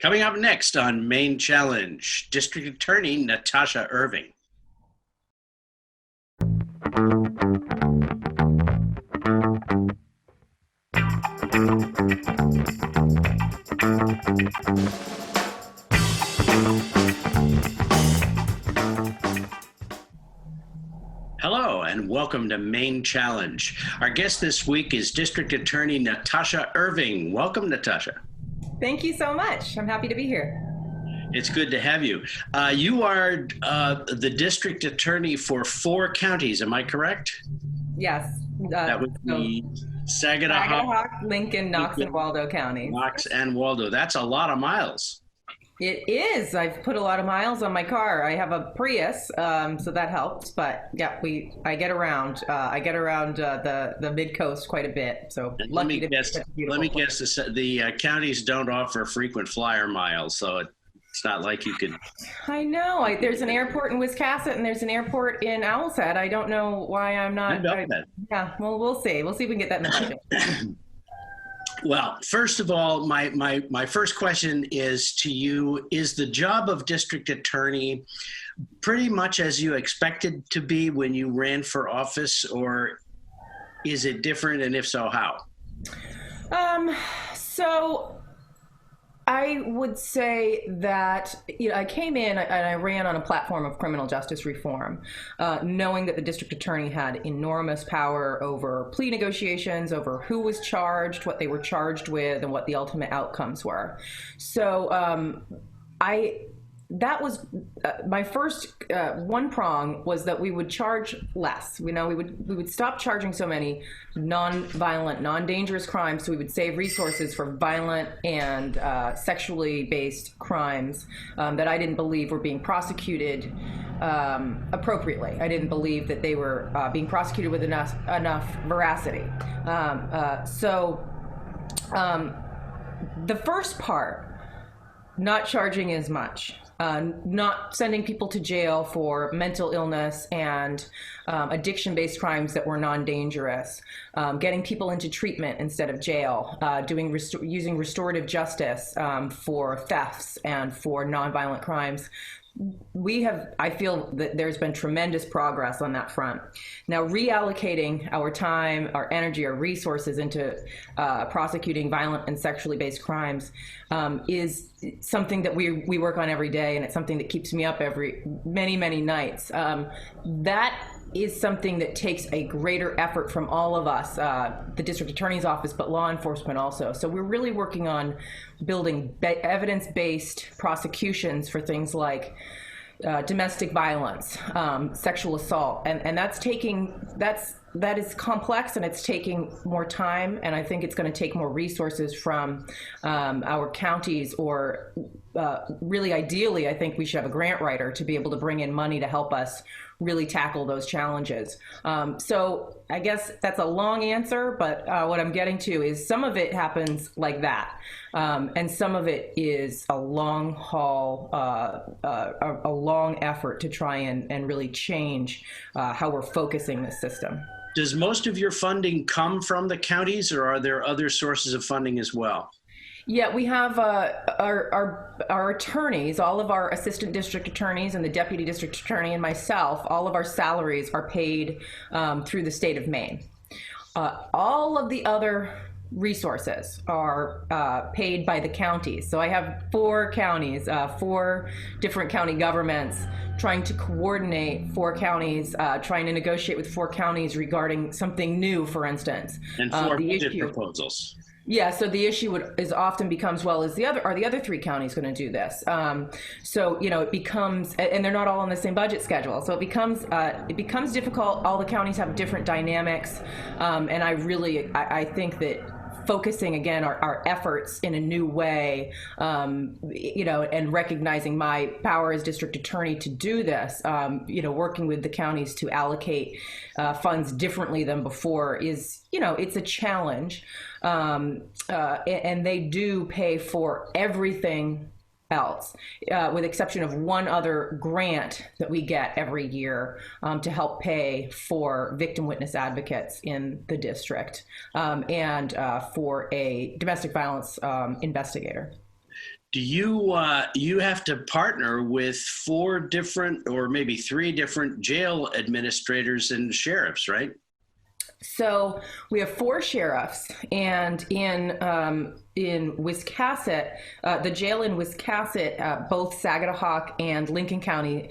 Coming up next on Maine Challenge, District Attorney Natasha Irving. Hello and welcome to Maine Challenge. Our guest this week is District Attorney Natasha Irving. Welcome, Natasha. Thank you so much. I'm happy to be here. It's good to have you. You are the District Attorney for 4 counties, am I correct? Yes. That would be Saginaw, Lincoln, Knox, and Waldo counties. Knox and Waldo. That's a lot of miles. It is. I've put a lot of miles on my car. I have a Prius, so that helps. But yeah, I get around. I get around the mid coast quite a bit. So let me guess. The counties don't offer frequent flyer miles, so it's not like you could. I know. There's an airport in Wiscasset and there's an airport in Owlshead. I don't know why I'm not. Yeah. Well, we'll see. We'll see if we can get that in the budget. Well, first of all, my first question is to you, is the job of district attorney pretty much as you expected to be when you ran for office, or is it different, and if so, how? So I would say that I came in and I ran on a platform of criminal justice reform, knowing that the district attorney had enormous power over plea negotiations, over who was charged, what they were charged with, and what the ultimate outcomes were. So that was my first one prong, was that we would charge less. We would stop charging so many non-violent, non-dangerous crimes, so we would save resources for violent and sexually based crimes that I didn't believe were being prosecuted appropriately. I didn't believe that they were being prosecuted with enough veracity. The first part, not charging as much. Not sending people to jail for mental illness and addiction-based crimes that were non-dangerous, getting people into treatment instead of jail, using restorative justice for thefts and for non-violent crimes. I feel that there's been tremendous progress on that front. Now, reallocating our time, our energy, our resources into prosecuting violent and sexually based crimes is something that we work on every day, and it's something that keeps me up many nights. That is something that takes a greater effort from all of us, the district attorney's office, but law enforcement also. So we're really working on building evidence-based prosecutions for things like domestic violence, sexual assault, and that is complex, and it's taking more time, and I think it's going to take more resources from our counties, or really ideally, I think we should have a grant writer to be able to bring in money to help us really tackle those challenges. So I guess that's a long answer, but what I'm getting to is some of it happens like that, and some of it is a long haul, a long effort to try and really change how we're focusing the system. Does most of your funding come from the counties, or are there other sources of funding as well? Yeah, we have our attorneys, all of our assistant district attorneys and the deputy district attorney and myself, all of our salaries are paid through the state of Maine. All of the other resources are paid by the counties. So I have 4 counties, 4 different county governments trying to coordinate 4 counties, trying to negotiate with 4 counties regarding something new, for instance. And 4 budget proposals. Yeah, so the issue is often becomes, well, are the other 3 counties going to do this? So it becomes, and they're not all on the same budget schedule. So it becomes difficult. All the counties have different dynamics, and I think that focusing again our efforts in a new way, and recognizing my power as district attorney to do this, working with the counties to allocate funds differently than before is, it's a challenge. And they do pay for everything else, with exception of one other grant that we get every year to help pay for victim witness advocates in the district, and for a domestic violence investigator. Do you have to partner with 4 different or maybe 3 different jail administrators and sheriffs, right? So we have 4 sheriffs, and in Wiscasset, the jail in Wiscasset, both Saginaw and Lincoln County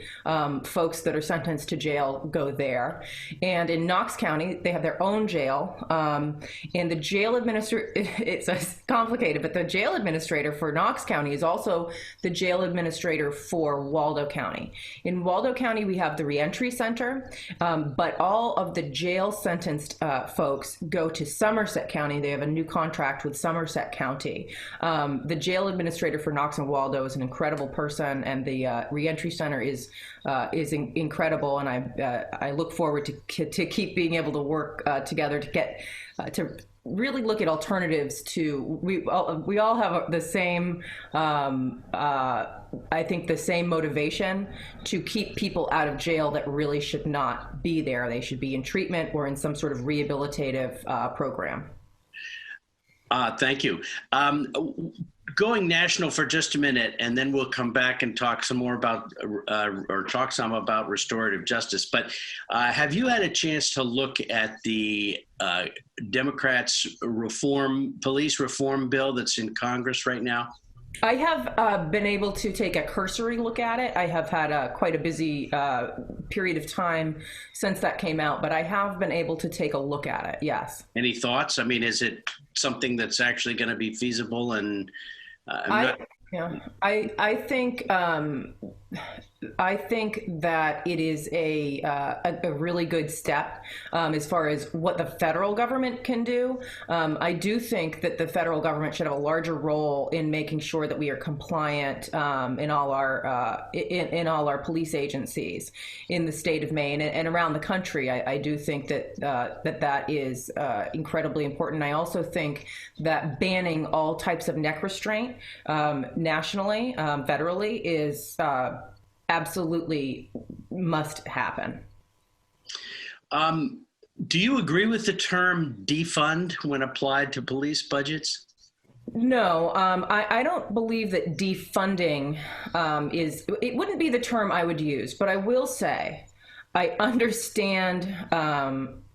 folks that are sentenced to jail go there. And in Knox County, they have their own jail. And the jail administrator, it's complicated, but the jail administrator for Knox County is also the jail administrator for Waldo County. In Waldo County, we have the reentry center, but all of the jail sentenced folks go to Somerset County. They have a new contract with Somerset County. The jail administrator for Knox and Waldo is an incredible person, and the reentry center is incredible. And I look forward to keep being able to work together to get to really look at alternatives to. We all have the same. I think the same motivation to keep people out of jail that really should not be there. They should be in treatment or in some sort of rehabilitative program. Thank you. Going national for just a minute, and then we'll come back and talk some more about, or talk some about restorative justice. But have you had a chance to look at the Democrats' police reform bill that's in Congress right now? I have been able to take a cursory look at it. I have had quite a busy period of time since that came out, but I have been able to take a look at it, yes. Any thoughts? I mean, is it something that's actually going to be feasible? And I think that it is a really good step as far as what the federal government can do. I do think that the federal government should have a larger role in making sure that we are compliant in all our police agencies in the state of Maine and around the country. I do think that that is incredibly important. I also think that banning all types of neck restraint nationally, federally, is absolutely must happen. Do you agree with the term defund when applied to police budgets? No, I don't believe that defunding it wouldn't be the term I would use, but I will say I understand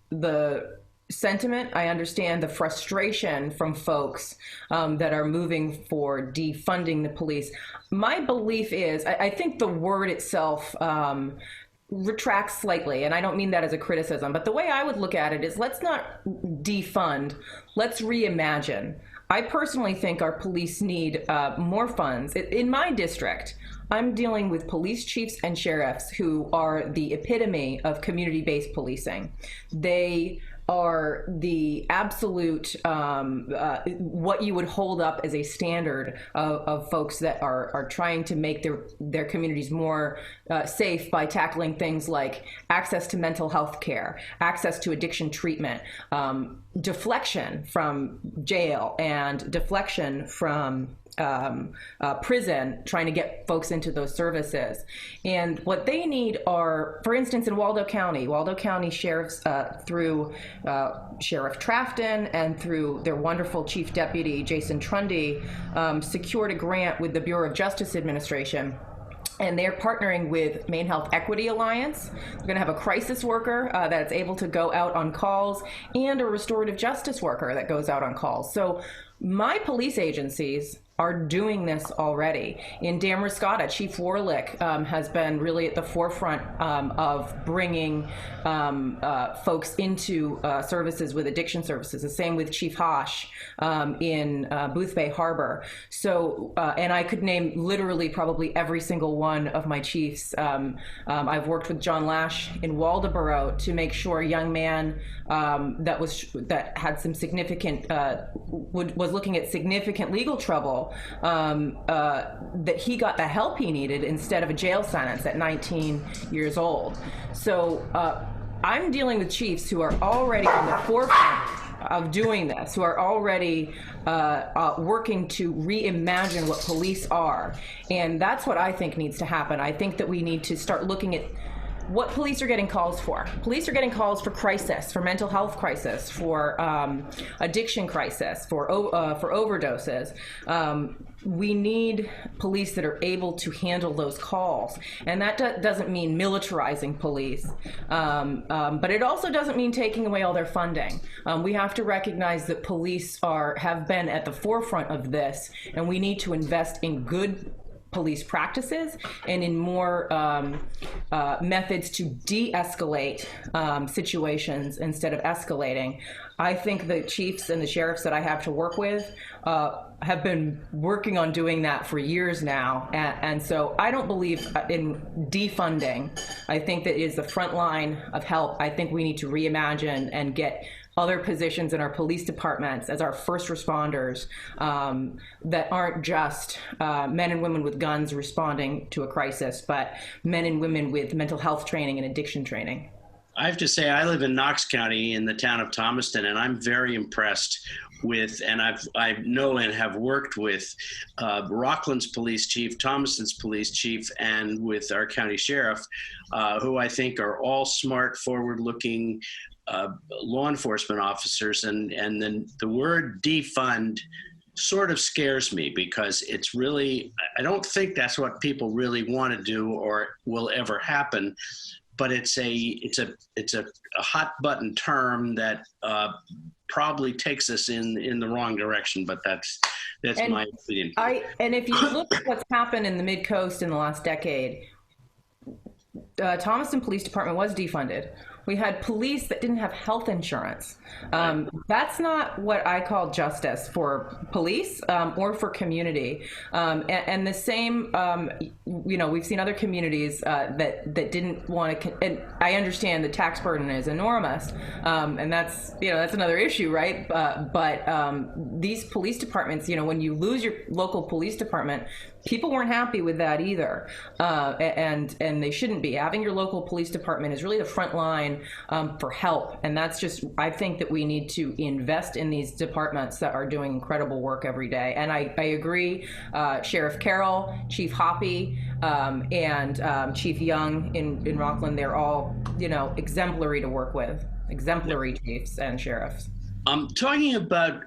the sentiment. I understand the frustration from folks that are moving for defunding the police. My belief is, I think the word itself retracts slightly, and I don't mean that as a criticism, but the way I would look at it is, let's not defund, let's reimagine. I personally think our police need more funds. In my district, I'm dealing with police chiefs and sheriffs who are the epitome of community-based policing. They are the absolute what you would hold up as a standard of folks that are trying to make their communities more safe by tackling things like access to mental health care, access to addiction treatment, deflection from jail, and deflection from prison, trying to get folks into those services. And what they need are, for instance, in Waldo County sheriffs through Sheriff Trafton and through their wonderful Chief Deputy Jason Trundy secured a grant with the Bureau of Justice Administration. And they're partnering with Maine Health Equity Alliance. They're going to have a crisis worker that's able to go out on calls, and a restorative justice worker that goes out on calls. So my police agencies are doing this already. In Damariscotta, Chief Warlick has been really at the forefront of bringing folks into services with addiction services. The same with Chief Hosh in Booth Bay Harbor. So, and I could name literally probably every single one of my chiefs. I've worked with John Lash in Waldoboro to make sure a young man that had some significant, was looking at significant legal trouble, that he got the help he needed instead of a jail sentence at 19 years old. So I'm dealing with chiefs who are already on the forefront of doing this, who are already working to reimagine what police are. And that's what I think needs to happen. I think that we need to start looking at what police are getting calls for. Police are getting calls for crisis, for mental health crisis, for addiction crisis, for overdoses. We need police that are able to handle those calls. And that doesn't mean militarizing police, but it also doesn't mean taking away all their funding. We have to recognize that police have been at the forefront of this, and we need to invest in good police practices and in more methods to de-escalate situations instead of escalating. I think the chiefs and the sheriffs that I have to work with have been working on doing that for years now. And so I don't believe in defunding. I think that is the front line of help. I think we need to reimagine and get other positions in our police departments as our first responders that aren't just men and women with guns responding to a crisis, but men and women with mental health training and addiction training. I have to say, I live in Knox County in the town of Thomaston, and I'm very impressed with, and I know and have worked with Rockland's police chief, Thomaston's police chief, and with our county sheriff, who I think are all smart, forward-looking law enforcement officers. And then the word defund sort of scares me, because it's really, I don't think that's what people really want to do or will ever happen. But it's a hot button term that probably takes us in the wrong direction. But that's my opinion. And if you look at what's happened in the Mid-Coast in the last decade, Thomaston Police Department was defunded. We had police that didn't have health insurance. That's not what I call justice for police or for community. And the same, we've seen other communities that didn't want to, and I understand the tax burden is enormous. And that's another issue, right? But these police departments, when you lose your local police department, people weren't happy with that either, and they shouldn't be. Having your local police department is really the front line for help, and that's just, I think that we need to invest in these departments that are doing incredible work every day. And I agree, Sheriff Carroll, Chief Hoppy, and Chief Young in Rockland, they're all exemplary to work with, exemplary chiefs and sheriffs. Talking about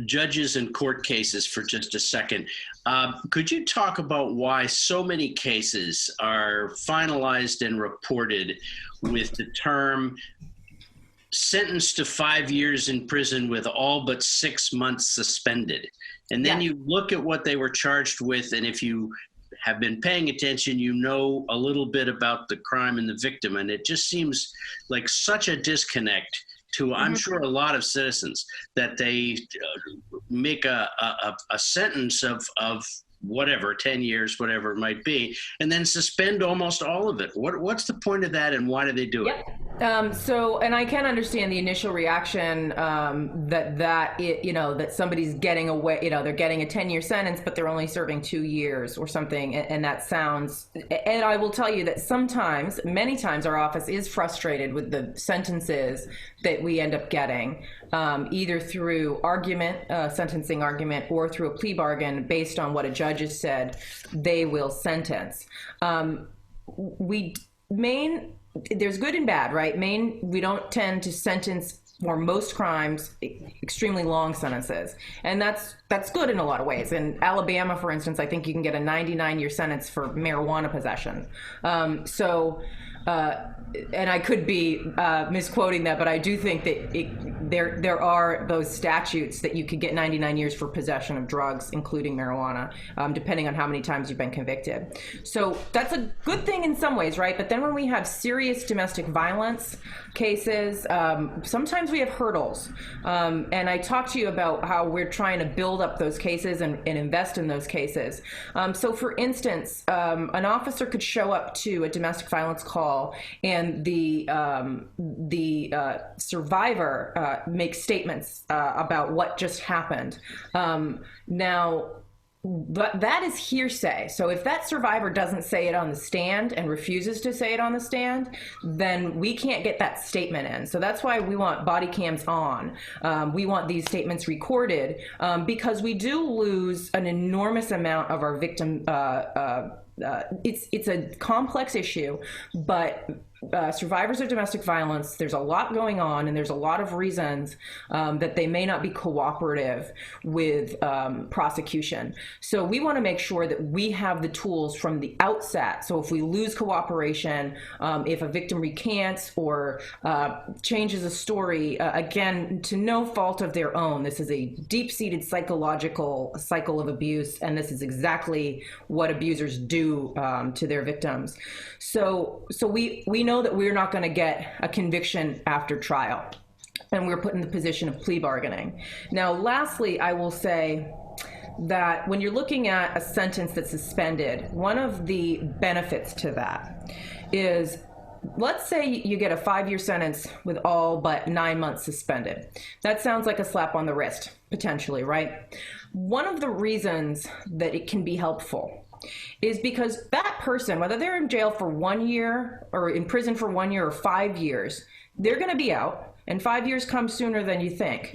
judges and court cases for just a second, could you talk about why so many cases are finalized and reported with the term sentenced to 5 years in prison with all but 6 months suspended? And then you look at what they were charged with, and if you have been paying attention, you know a little bit about the crime and the victim, and it just seems like such a disconnect to, I'm sure, a lot of citizens, that they make a sentence of whatever, 10 years, whatever it might be, and then suspend almost all of it. What's the point of that, and why do they do it? And I can understand the initial reaction that somebody's getting away, they're getting a 10-year sentence, but they're only serving 2 years or something. And that sounds, and I will tell you that sometimes, many times, our office is frustrated with the sentences that we end up getting, either through sentencing argument, or through a plea bargain based on what a judge has said they will sentence. Maine, there's good and bad, right? Maine, we don't tend to sentence for most crimes extremely long sentences, and that's good in a lot of ways. In Alabama, for instance, I think you can get a 99-year sentence for marijuana possession. And I could be misquoting that, but I do think that there are those statutes that you could get 99 years for possession of drugs, including marijuana, depending on how many times you've been convicted. So that's a good thing in some ways, right? But then when we have serious domestic violence cases, sometimes we have hurdles. And I talked to you about how we're trying to build up those cases and invest in those cases. So for instance, an officer could show up to a domestic violence call, and the survivor makes statements about what just happened. Now, But that is hearsay. So if that survivor doesn't say it on the stand and refuses to say it on the stand, then we can't get that statement in. So that's why we want body cams on. We want these statements recorded, because we do lose an enormous amount of our victim. It's a complex issue, but survivors of domestic violence, there's a lot going on, and there's a lot of reasons that they may not be cooperative with prosecution. So we want to make sure that we have the tools from the outset. So if we lose cooperation, if a victim recants or changes a story, again, to no fault of their own, this is a deep-seated psychological cycle of abuse, and this is exactly what abusers do to their victims. So we know that we're not going to get a conviction after trial, and we're put in the position of plea bargaining. Now, lastly, I will say that when you're looking at a sentence that's suspended, one of the benefits to that is, let's say you get a 5-year sentence with all but 9 months suspended. That sounds like a slap on the wrist, potentially, right? One of the reasons that it can be helpful is because that person, whether they're in jail for 1 year or in prison for 1 year or 5 years, they're going to be out. And 5 years comes sooner than you think.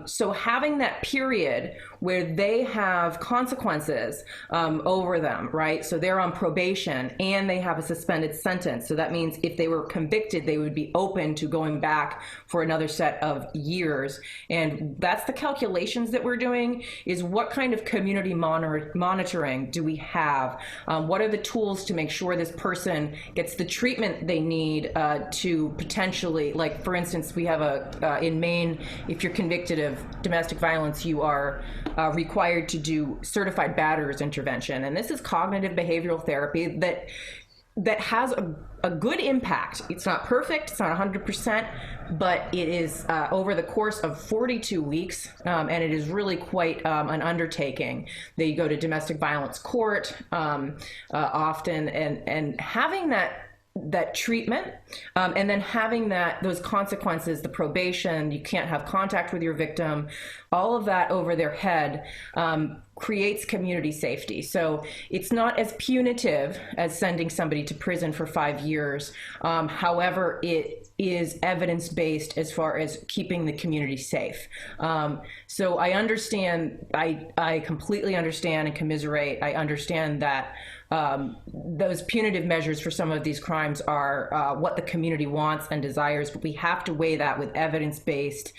So having that period where they have consequences over them, right? So they're on probation and they have a suspended sentence. So that means if they were convicted, they would be open to going back for another set of years. And that's the calculations that we're doing, is what kind of community monitoring do we have? What are the tools to make sure this person gets the treatment they need to potentially, like, for instance, we have in Maine, if you're convicted of domestic violence, you are required to do certified batterers intervention. And this is cognitive behavioral therapy that has a good impact. It's not perfect, it's not 100%, but it is over the course of 42 weeks, and it is really quite an undertaking. They go to domestic violence court often, and having that treatment, and then having those consequences, the probation, you can't have contact with your victim, all of that over their head creates community safety. So it's not as punitive as sending somebody to prison for 5 years. However, it is evidence-based as far as keeping the community safe. So I understand, I completely understand and commiserate. I understand that those punitive measures for some of these crimes are what the community wants and desires, but we have to weigh that with evidence-based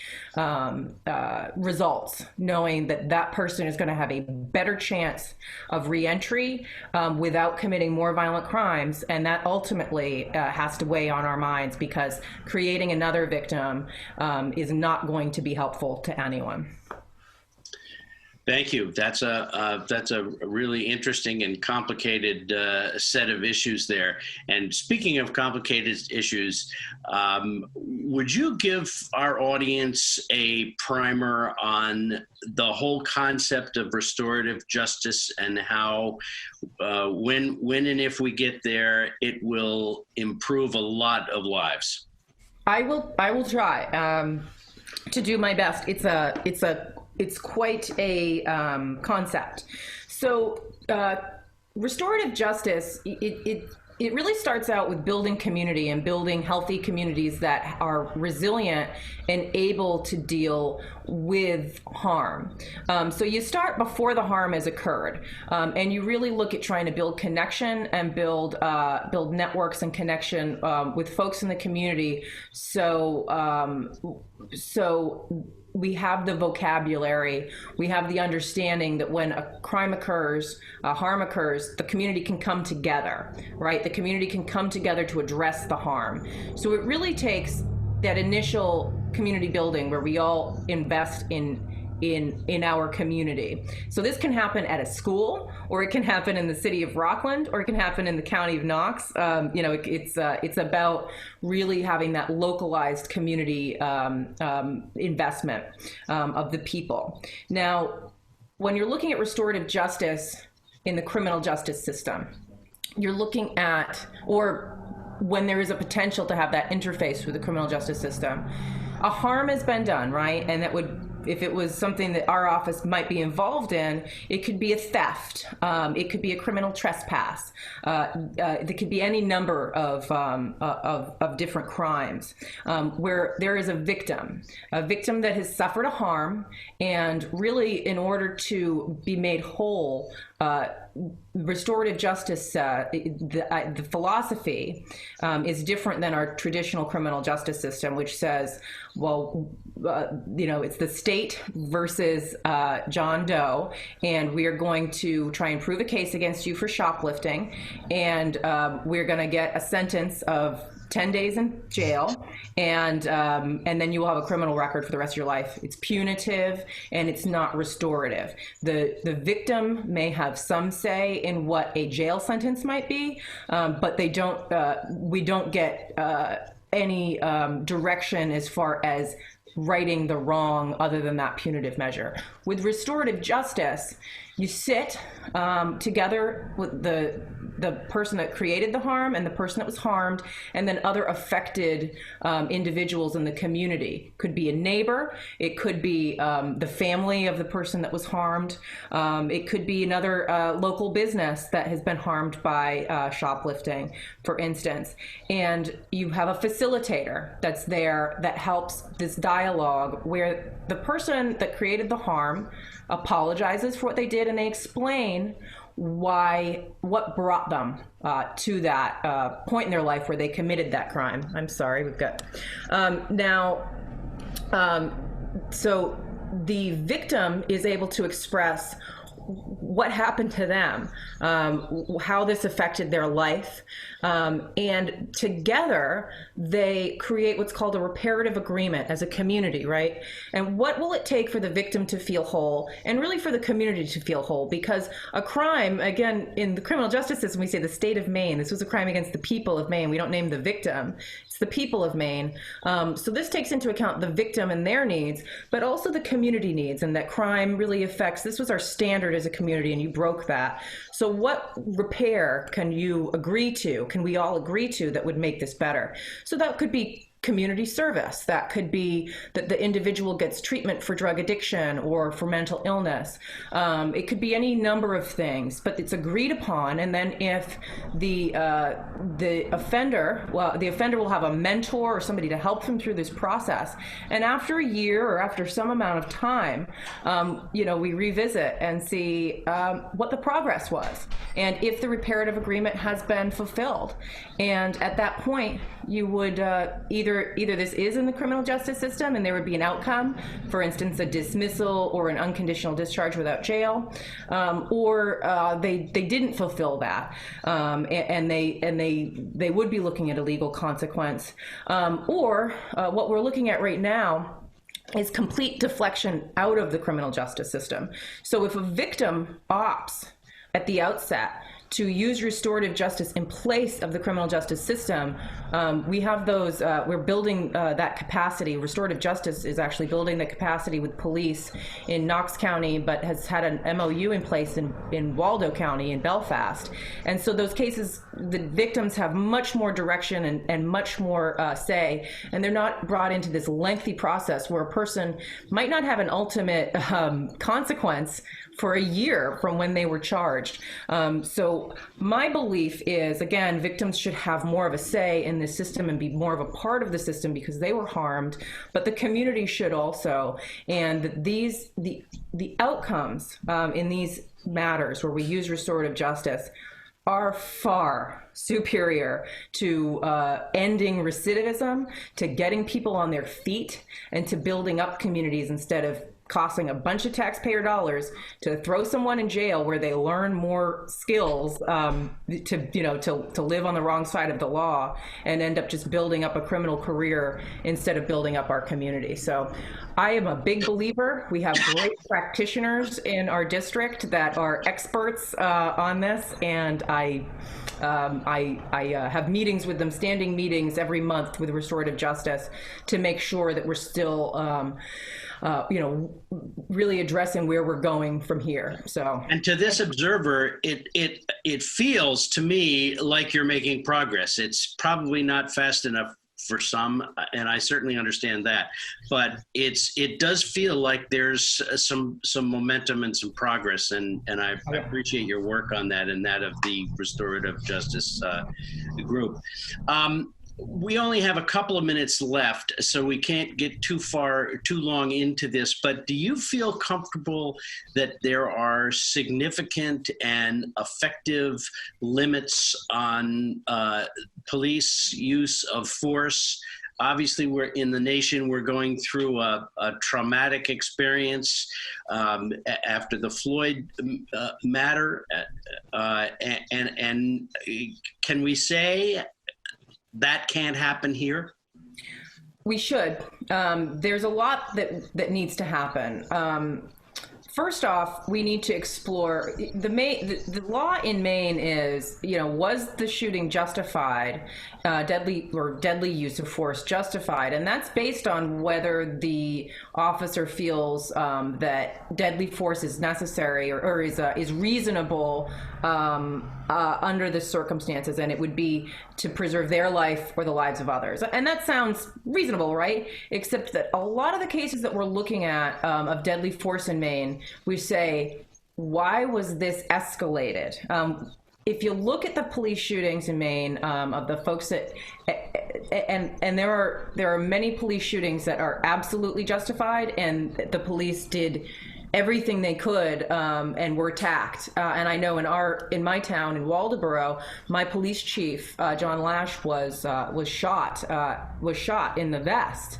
results, knowing that that person is going to have a better chance of reentry without committing more violent crimes, and that ultimately has to weigh on our minds, because creating another victim is not going to be helpful to anyone. Thank you. That's a really interesting and complicated set of issues there. And speaking of complicated issues, would you give our audience a primer on the whole concept of restorative justice and how, when and if we get there, it will improve a lot of lives? I will try to do my best. It's quite a concept. So restorative justice, it really starts out with building community and building healthy communities that are resilient and able to deal with harm. So you start before the harm has occurred, and you really look at trying to build connection and build networks and connection with folks in the community. So we have the vocabulary, we have the understanding that when a crime occurs, a harm occurs, the community can come together, right? The community can come together to address the harm. So it really takes that initial community building where we all invest in our community. So this can happen at a school, or it can happen in the city of Rockland, or it can happen in the county of Knox. It's about really having that localized community investment of the people. Now, when you're looking at restorative justice in the criminal justice system, you're looking at, or when there is a potential to have that interface with the criminal justice system, a harm has been done, right? And that would if it was something that our office might be involved in, it could be a theft, it could be a criminal trespass, there could be any number of different crimes where there is a victim that has suffered a harm, and really, in order to be made whole, restorative justice, the philosophy is different than our traditional criminal justice system, which says, well, it's the state versus John Doe, and we are going to try and prove a case against you for shoplifting, and we're going to get a sentence of 10 days in jail, and then you will have a criminal record for the rest of your life. It's punitive, and it's not restorative. The victim may have some say in what a jail sentence might be, but they don't. We don't get any direction as far as righting the wrong other than that punitive measure. With restorative justice, you sit together with the person that created the harm and the person that was harmed, and then other affected individuals in the community. Could be a neighbor, it could be the family of the person that was harmed, it could be another local business that has been harmed by shoplifting, for instance. And you have a facilitator that's there that helps this dialogue where the person that created the harm apologizes for what they did, and they explain what brought them to that point in their life where they committed that crime. I'm sorry, we've got so the victim is able to express what happened to them, how this affected their life, and together they create what's called a reparative agreement as a community, right? And what will it take for the victim to feel whole, and really for the community to feel whole? Because a crime, again, in the criminal justice system, we say the state of Maine. This was a crime against the people of Maine. We don't name the victim. It's the people of Maine. So this takes into account the victim and their needs, but also the community needs, and that crime really affects, this was our standard as a community, and you broke that. So what repair can you agree to? Can we all agree to that would make this better? So that could be community service. That could be that the individual gets treatment for drug addiction or for mental illness. It could be any number of things, but it's agreed upon. And then if the offender, the offender will have a mentor or somebody to help them through this process. And after a year or after some amount of time, we revisit and see what the progress was, and if the reparative agreement has been fulfilled. And at that point, you would either this is in the criminal justice system and there would be an outcome, for instance, a dismissal or an unconditional discharge without jail, or they didn't fulfill that, and they would be looking at a legal consequence, or what we're looking at right now is complete deflection out of the criminal justice system. So if a victim opts at the outset to use restorative justice in place of the criminal justice system, we have those, we're building that capacity. Restorative justice is actually building the capacity with police in Knox County, but has had an MOU in place in Waldo County in Belfast. And so those cases, the victims have much more direction and much more say, and they're not brought into this lengthy process where a person might not have an ultimate consequence for a year from when they were charged. So my belief is, again, victims should have more of a say in this system and be more of a part of the system because they were harmed, but the community should also. And the outcomes in these matters where we use restorative justice are far superior to ending recidivism, to getting people on their feet, and to building up communities instead of costing a bunch of taxpayer dollars to throw someone in jail where they learn more skills to live on the wrong side of the law and end up just building up a criminal career instead of building up our community. So I am a big believer. We have great practitioners in our district that are experts on this, and I have meetings with them, standing meetings every month with restorative justice to make sure that we're still really addressing where we're going from here. So, and to this observer, it feels to me like you're making progress. It's probably not fast enough for some, and I certainly understand that. But it does feel like there's some momentum and some progress, and I appreciate your work on that and that of the Restorative Justice group. We only have a couple of minutes left, so we can't get too long into this, but do you feel comfortable that there are significant and effective limits on police use of force? Obviously, we're in the nation, we're going through a traumatic experience after the Floyd matter. And can we say that can't happen here? We should. There's a lot that needs to happen. First off, we need to explore the law in Maine is, was the shooting justified, deadly use of force justified, and that's based on whether the officer feels that deadly force is necessary or is reasonable under the circumstances, and it would be to preserve their life or the lives of others. And that sounds reasonable, right? Except that a lot of the cases that we're looking at of deadly force in Maine, we say, why was this escalated? If you look at the police shootings in Maine, of the folks that, and there are many police shootings that are absolutely justified, and the police did everything they could and were attacked. And I know in my town in Waldoboro, my police chief John Lash was shot in the vest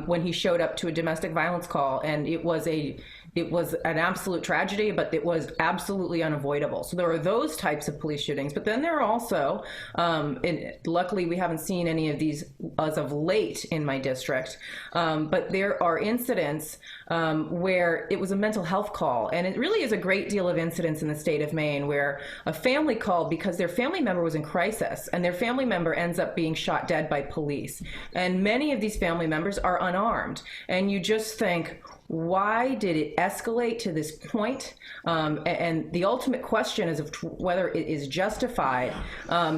when he showed up to a domestic violence call, and it was an absolute tragedy, but it was absolutely unavoidable. So there are those types of police shootings, but then there are also, and luckily we haven't seen any of these as of late in my district, but there are incidents where it was a mental health call. And it really is a great deal of incidents in the state of Maine where a family called because their family member was in crisis, and their family member ends up being shot dead by police. And many of these family members are unarmed. And you just think, why did it escalate to this point? And the ultimate question is of whether it is justified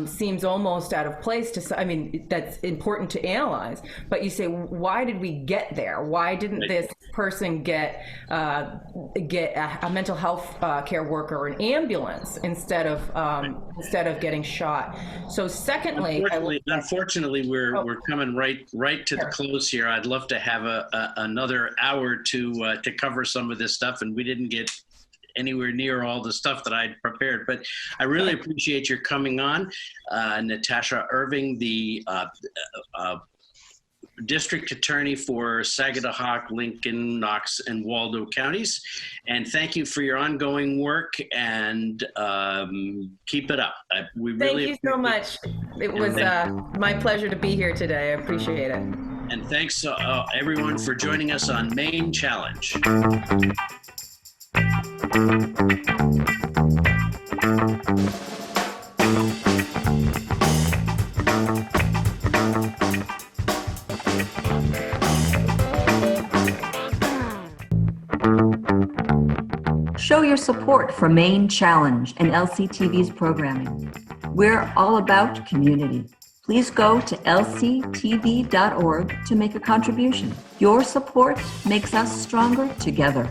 seems almost out of place that's important to analyze. But you say, why did we get there? Why didn't this person get a mental health care worker or an ambulance instead of getting shot? So secondly, unfortunately, we're coming right to the close here. I'd love to have another hour to cover some of this stuff, and we didn't get anywhere near all the stuff that I'd prepared, but I really appreciate your coming on. Natasha Irving, the District Attorney for Sagadahoc, Lincoln, Knox, and Waldo counties. And thank you for your ongoing work, and keep it up. Thank you so much. It was my pleasure to be here today. I appreciate it. And thanks everyone for joining us on Maine Challenge. Show your support for Maine Challenge and LCTV's programming. We're all about community. Please go to lctv.org to make a contribution. Your support makes us stronger together.